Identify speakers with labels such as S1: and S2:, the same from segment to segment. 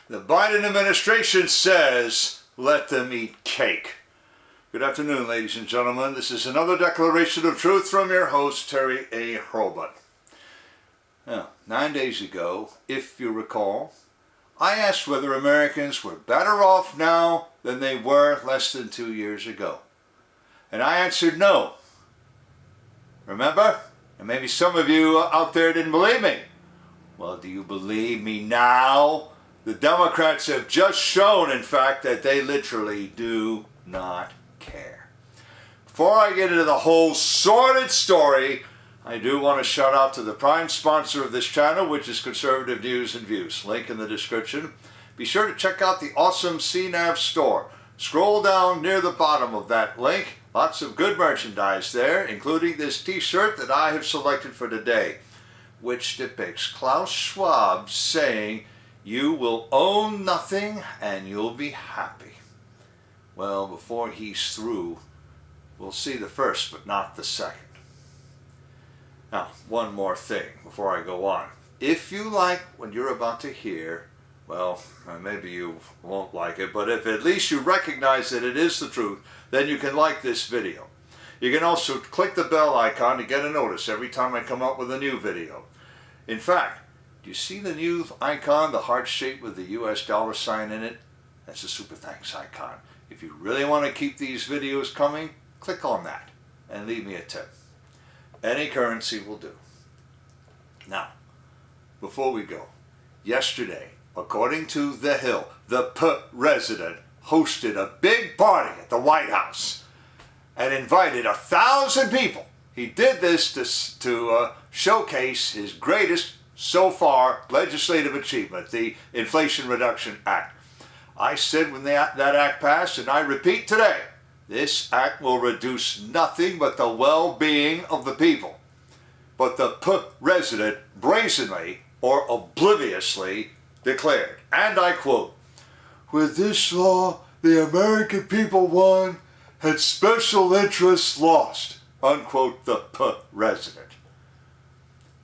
S1: The Biden administration says, let them eat cake. Good afternoon, ladies and gentlemen. This is another declaration of truth from your host, Terry A. Hurlbut. Now, 9 days ago, if you recall, I asked whether Americans were better off now than they were less than 2 years ago. And I answered no. Remember? And maybe some of you out there didn't believe me. Well, do you believe me now? The Democrats have just shown, in fact, that they literally do not care. Before I get into the whole sordid story, I do want to shout out to the prime sponsor of this channel, which is Conservative News and Views. Link in the description. Be sure to check out the awesome CNAV Store. Scroll down near the bottom of that link. Lots of good merchandise there, including this t-shirt that I have selected for today, which depicts Klaus Schwab saying, "You will own nothing and you'll be happy." Well, before he's through, we'll see the first but not the second. Now, one more thing before I go on. If you like what you're about to hear, well, maybe you won't like it, but if at least you recognize that it is the truth, then you can like this video. You can also click the bell icon to get a notice every time I come up with a new video. In fact, do you see the new icon, the heart shape with the US dollar sign in it? That's a super thanks icon. If you really want to keep these videos coming, click on that and leave me a tip. Any currency will do. Now, before we go, yesterday, according to The Hill, the president hosted a big party at the White House and invited 1,000 people. He did this to showcase his greatest so far legislative achievement, the Inflation Reduction Act. I said when that act passed, and I repeat today, this act will reduce nothing but the well-being of the people. But the president brazenly or obliviously declared, and I quote, "With this law, the American people won and special interests lost," unquote, the president.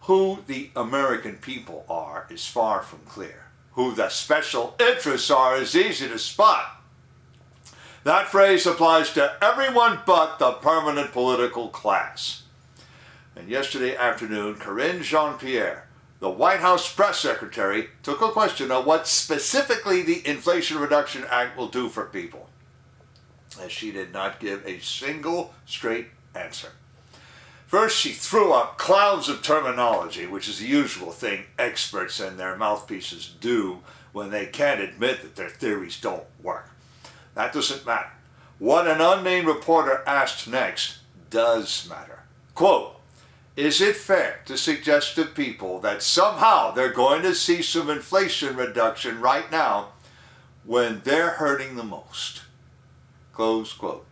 S1: Who the American people are is far from clear. Who the special interests are is easy to spot. That phrase applies to everyone but the permanent political class. And yesterday afternoon, Karine Jean-Pierre, the White House press secretary, took a question on what specifically the Inflation Reduction Act will do for people, as she did not give a single straight answer. First, she threw up clouds of terminology, which is the usual thing experts and their mouthpieces do when they can't admit that their theories don't work. That doesn't matter. What an unnamed reporter asked next does matter. Quote, "Is it fair to suggest to people that somehow they're going to see some inflation reduction right now when they're hurting the most?" Close quote.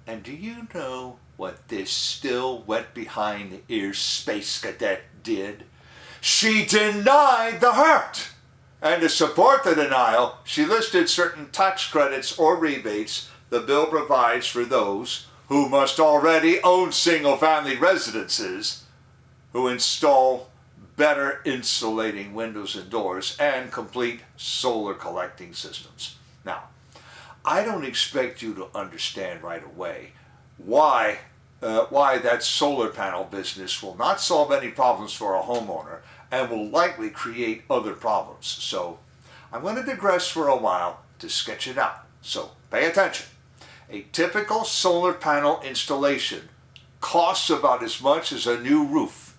S1: And do you know what this still wet behind the ears space cadet did? She denied the hurt. And to support the denial, she listed certain tax credits or rebates the bill provides for those who must already own single-family residences, who install better insulating windows and doors, and complete solar collecting systems. Now, I don't expect you to understand right away why that solar panel business will not solve any problems for a homeowner and will likely create other problems. So I'm going to digress for a while to sketch it out. So pay attention. A typical solar panel installation costs about as much as a new roof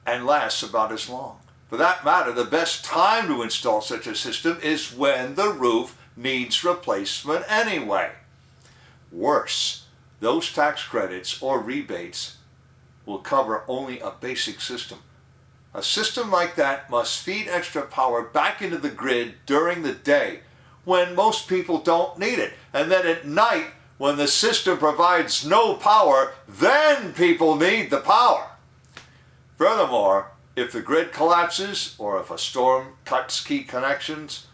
S1: and lasts about as long. For that matter, the best time to install such a system is when the roof needs replacement anyway. Worse, those tax credits or rebates will cover only a basic system. A system like that must feed extra power back into the grid during the day when most people don't need it. And then at night, when the system provides no power, then people need the power. Furthermore, if the grid collapses or if a storm cuts key connections,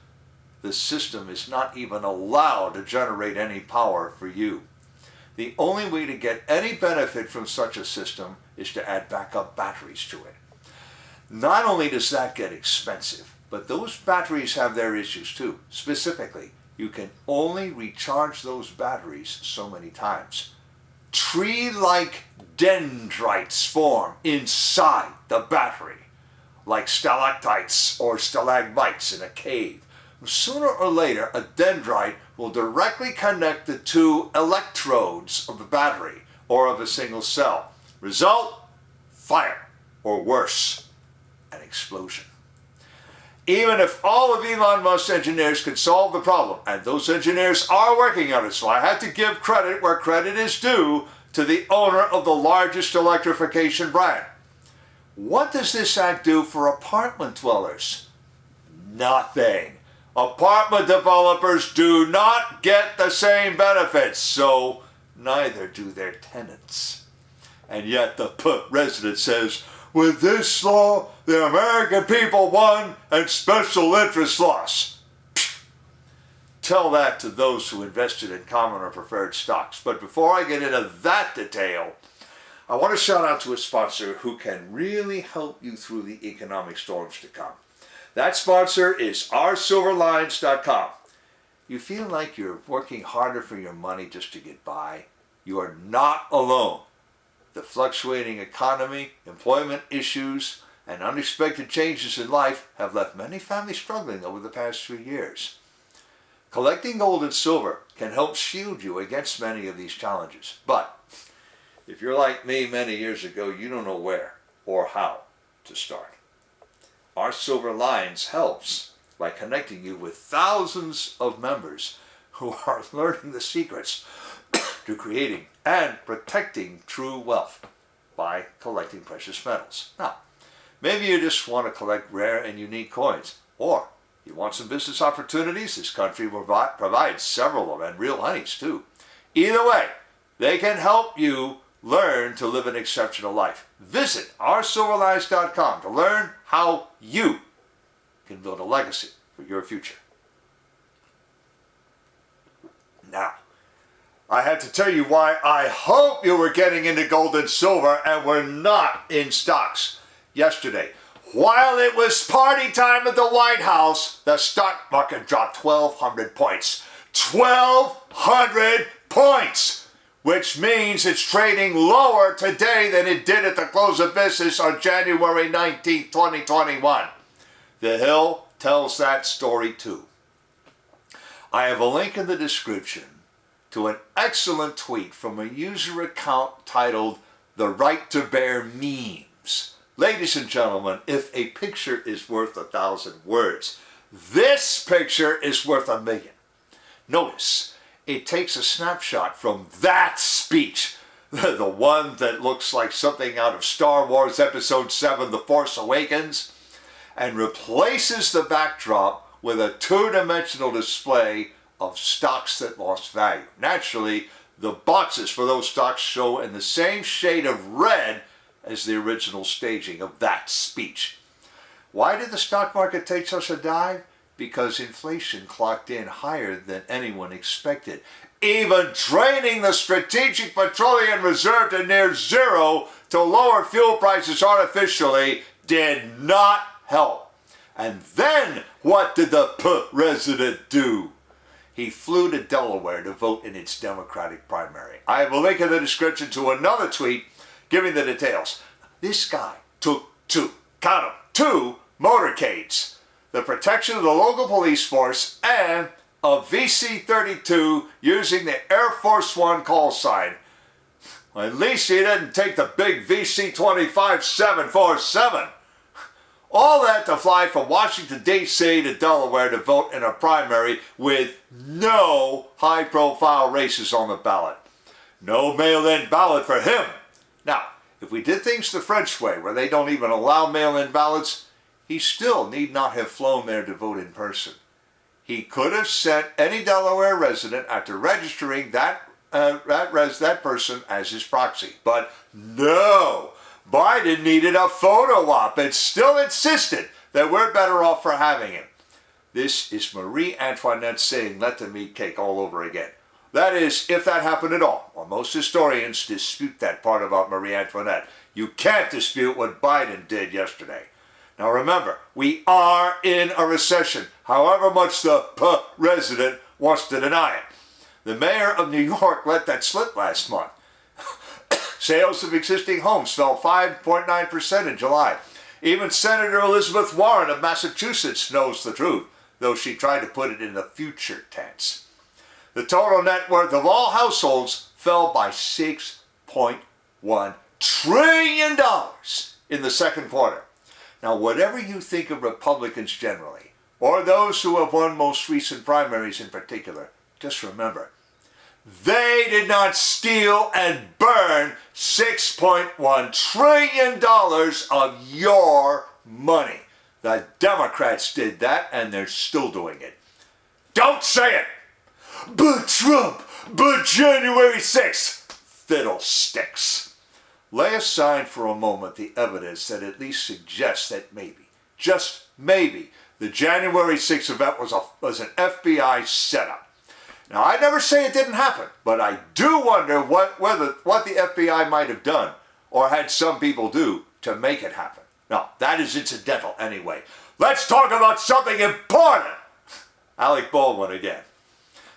S1: the system is not even allowed to generate any power for you. The only way to get any benefit from such a system is to add backup batteries to it. Not only does that get expensive, But those batteries have their issues too. Specifically, you can only recharge those batteries so many times. Tree-like dendrites form inside the battery, like stalactites or stalagmites in a cave. Sooner or later, a dendrite will directly connect the two electrodes of the battery or of a single cell. Result? Fire, or worse, an explosion. Even if all of Elon Musk's engineers could solve the problem, and those engineers are working on it, so I have to give credit where credit is due to the owner of the largest electrification brand. What does this act do for apartment dwellers? Nothing. Apartment developers do not get the same benefits, so neither do their tenants. And yet the president says, with this law, the American people won and special interests lost. Tell that to those who invested in common or preferred stocks. But before I get into that detail, I want to shout out to a sponsor who can really help you through the economic storms to come. That sponsor is oursilverlines.com. You feel like you're working harder for your money just to get by? You are not alone. The fluctuating economy, employment issues, and unexpected changes in life have left many families struggling over the past 3 years. Collecting gold and silver can help shield you against many of these challenges. But if you're like me many years ago, you don't know where or how to start. Our Silver Lines helps by connecting you with thousands of members who are learning the secrets to creating and protecting true wealth by collecting precious metals. Now, maybe you just want to collect rare and unique coins, or you want some business opportunities. This country provides several of them, and real honeys too. Either way, they can help you learn to live an exceptional life. Visit oursilverlines.com to learn how you can build a legacy for your future. Now, I had to tell you why I hope you were getting into gold and silver and were not in stocks yesterday. While it was party time at the White House, the stock market dropped 1,200 points. 1,200 points! Which means it's trading lower today than it did at the close of business on January 19, 2021. The Hill tells that story too. I have a link in the description to an excellent tweet from a user account titled The Right to Bear Memes. Ladies and gentlemen, if a picture is worth 1,000 words, this picture is worth 1,000,000. Notice, it takes a snapshot from that speech, the one that looks like something out of Star Wars Episode 7, The Force Awakens, and replaces the backdrop with a two-dimensional display of stocks that lost value. Naturally, the boxes for those stocks show in the same shade of red as the original staging of that speech. Why did the stock market take such a dive? Because inflation clocked in higher than anyone expected. Even draining the Strategic Petroleum Reserve to near zero to lower fuel prices artificially did not help. And then what did the president do? He flew to Delaware to vote in its Democratic primary. I have a link in the description to another tweet giving the details. This guy took two motorcades, the protection of the local police force, and a VC-32 using the Air Force One call sign. Well, at least he didn't take the big VC-25 747. All that to fly from Washington, D.C. to Delaware to vote in a primary with no high-profile races on the ballot. No mail-in ballot for him. Now, if we did things the French way, where they don't even allow mail-in ballots, he still need not have flown there to vote in person. He could have sent any Delaware resident after registering that person as his proxy. But no! Biden needed a photo op and still insisted that we're better off for having him. This is Marie Antoinette saying let them eat cake all over again. That is, if that happened at all. Well, most historians dispute that part about Marie Antoinette. You can't dispute what Biden did yesterday. Now, Now remember, we are in a recession, however much the president wants to deny it. The mayor of New York let that slip last month. Sales of existing homes fell 5.9% in July. Even Senator Elizabeth Warren of Massachusetts knows the truth, though she tried to put it in the future tense. The total net worth of all households fell by $6.1 trillion in the second quarter. Now, whatever you think of Republicans generally, or those who have won most recent primaries in particular, just remember, they did not steal and burn $6.1 trillion of your money. The Democrats did that, and they're still doing it. Don't say it! But Trump! But January 6th! Fiddlesticks. Lay aside for a moment the evidence that at least suggests that maybe, just maybe, the January 6th event was an FBI setup. Now, I never say it didn't happen, but I do wonder what the FBI might have done, or had some people do, to make it happen. Now, that is incidental anyway. Let's talk about something important! Alec Baldwin again.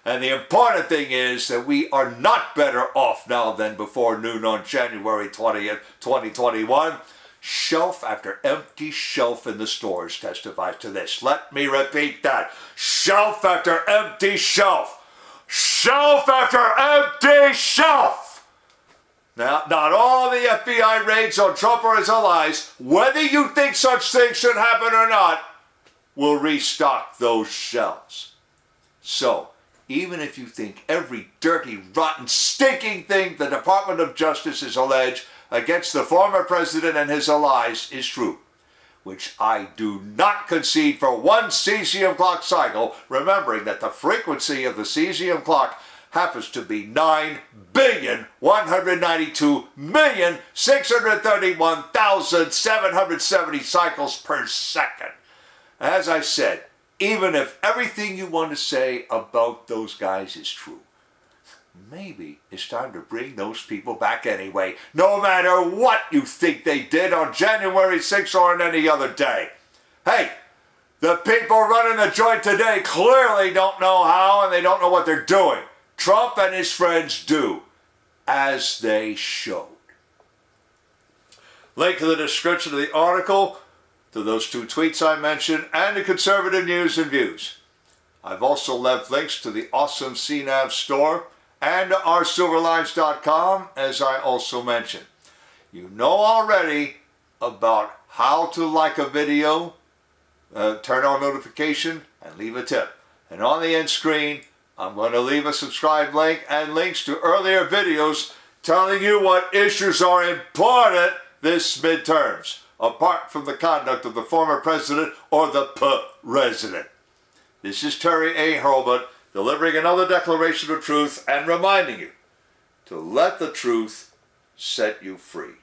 S1: And the important thing is that we are not better off now than before noon on January 20th, 2021. Shelf after empty shelf in the stores testifies to this. Let me repeat that. Shelf after empty shelf. Shelf after empty shelf. Now, not all the FBI raids on Trump or his allies, whether you think such things should happen or not, will restock those shelves. So, even if you think every dirty, rotten, stinking thing the Department of Justice has alleged against the former president and his allies is true, which I do not concede for one cesium clock cycle, remembering that the frequency of the cesium clock happens to be 9,192,631,770 cycles per second. As I said, even if everything you want to say about those guys is true, maybe it's time to bring those people back anyway, no matter what you think they did on January 6th or on any other day. Hey, the people running the joint today clearly don't know how, and they don't know what they're doing. Trump and his friends do, as they showed. Link to the description of the article, to those two tweets I mentioned, and to conservative news and views. I've also left links to the awesome CNAV Store and to oursilverlines.com, as I also mentioned. You know already about how to like a video, turn on notification, and leave a tip. And on the end screen, I'm going to leave a subscribe link and links to earlier videos telling you what issues are important this midterms, apart from the conduct of the former president or the president. This is Terry A. Hurlbut, delivering another declaration of truth and reminding you to let the truth set you free.